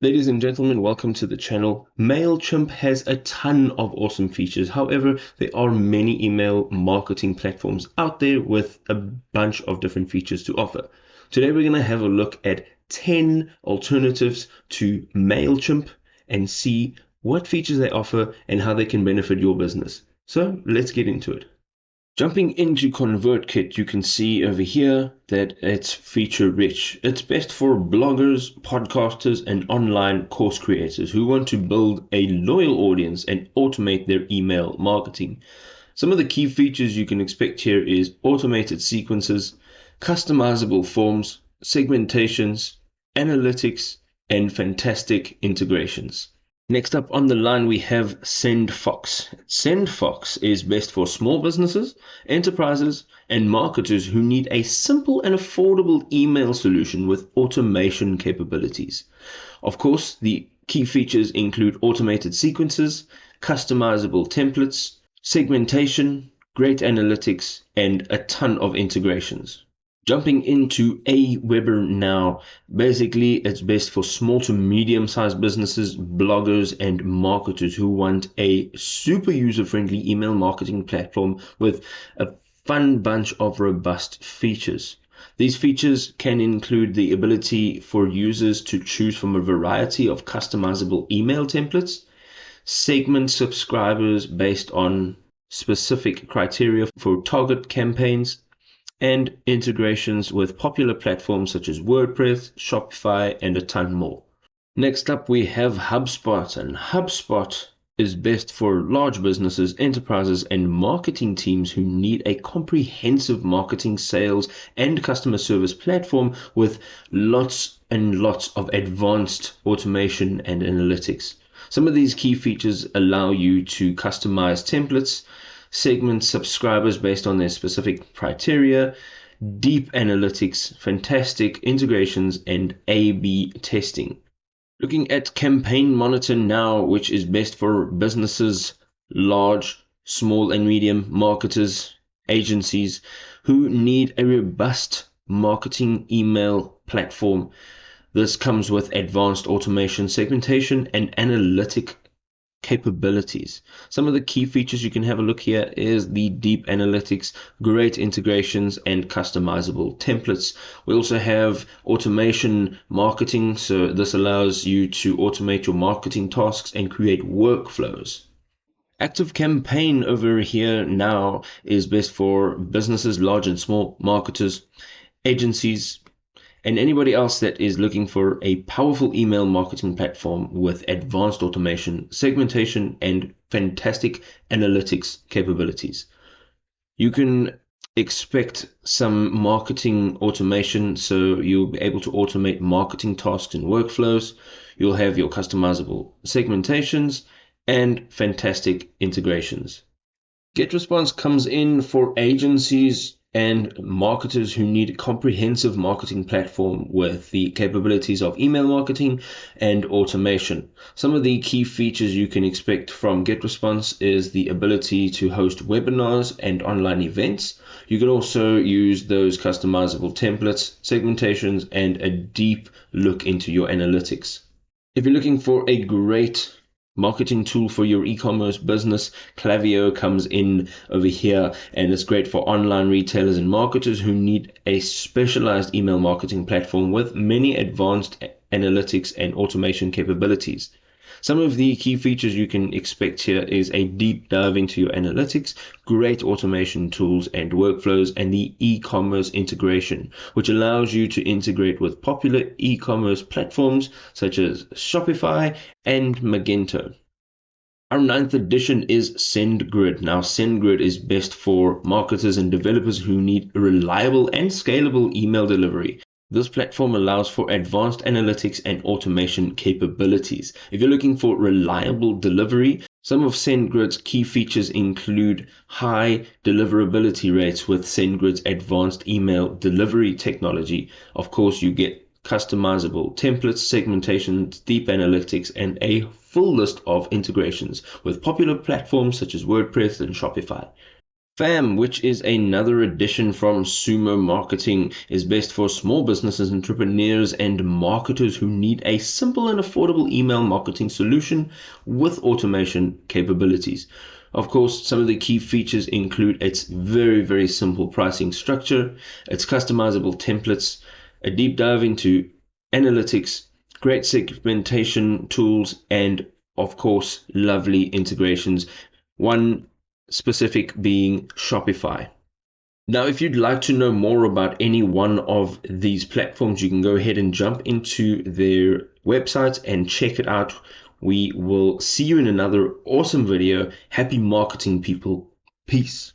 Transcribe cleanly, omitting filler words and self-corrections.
Ladies and gentlemen, welcome to the channel. Mailchimp has a ton of awesome features. However, there are many email marketing platforms out there with a bunch of different features to offer. Today, we're going to have a look at 10 alternatives to Mailchimp and see what features they offer and how they can benefit your business. So let's get into it. Jumping into ConvertKit, you can see over here that it's feature rich. It's best for bloggers, podcasters, and online course creators who want to build a loyal audience and automate their email marketing. Some of the key features you can expect here is automated sequences, customizable forms, segmentations, analytics, and fantastic integrations. Next up on the line, we have SendFox. SendFox is best for small businesses, enterprises, and marketers who need a simple and affordable email solution with automation capabilities. Of course, the key features include automated sequences, customizable templates, segmentation, great analytics, and a ton of integrations. Jumping into AWeber now, basically it's best for small to medium-sized businesses, bloggers, and marketers who want a super user-friendly email marketing platform with a fun bunch of robust features. These features can include the ability for users to choose from a variety of customizable email templates, segment subscribers based on specific criteria for target campaigns, and integrations with popular platforms such as WordPress, Shopify, and a ton more. Next up, we have Hubspot, and Hubspot is best for large businesses, enterprises, and marketing teams who need a comprehensive marketing, sales, and customer service platform with lots and lots of advanced automation and analytics. Some of these key features allow you to customize templates, segment subscribers based on their specific criteria, deep analytics, fantastic integrations, and A/B testing. Looking at CampaignMonitor now, which is best for businesses, large, small, and medium marketers, agencies who need a robust marketing email platform. This comes with advanced automation, segmentation, and analytic capabilities. Some of the key features you can have a look here is the deep analytics, great integrations, and customizable templates. We also have automation marketing, so this allows you to automate your marketing tasks and create workflows. ActiveCampaign over here now is best for businesses, large and small, marketers, agencies, and anybody else that is looking for a powerful email marketing platform with advanced automation, segmentation, and fantastic analytics capabilities. You can expect some marketing automation, so you'll be able to automate marketing tasks and workflows. You'll have your customizable segmentations and fantastic integrations. GetResponse comes in for agencies and marketers who need a comprehensive marketing platform with the capabilities of email marketing and automation. Some of the key features you can expect from GetResponse is the ability to host webinars and online events. You can also use those customizable templates, segmentations, and a deep look into your analytics. If you're looking for a great marketing tool for your e-commerce business, Klaviyo comes in over here, and it's great for online retailers and marketers who need a specialized email marketing platform with many advanced analytics and automation capabilities. Some of the key features you can expect here is a deep dive into your analytics, great automation tools and workflows, and the e-commerce integration, which allows you to integrate with popular e-commerce platforms such as Shopify and Magento. Our 9th edition is SendGrid. Now, SendGrid is best for marketers and developers who need reliable and scalable email delivery. This platform allows for advanced analytics and automation capabilities. If you're looking for reliable delivery, some of SendGrid's key features include high deliverability rates with SendGrid's advanced email delivery technology. Of course, you get customizable templates, segmentations, deep analytics, and a full list of integrations with popular platforms such as WordPress and Shopify. FAM, which is another addition from Sumo Marketing, is best for small businesses, entrepreneurs, and marketers who need a simple and affordable email marketing solution with automation capabilities. Of course, some of the key features include its very, very simple pricing structure, its customizable templates, a deep dive into analytics, great segmentation tools, and of course, lovely integrations. One specific being Shopify. Now, if you'd like to know more about any one of these platforms, you can go ahead and jump into their websites and check it out. We will see you in another awesome video. Happy marketing, people. Peace.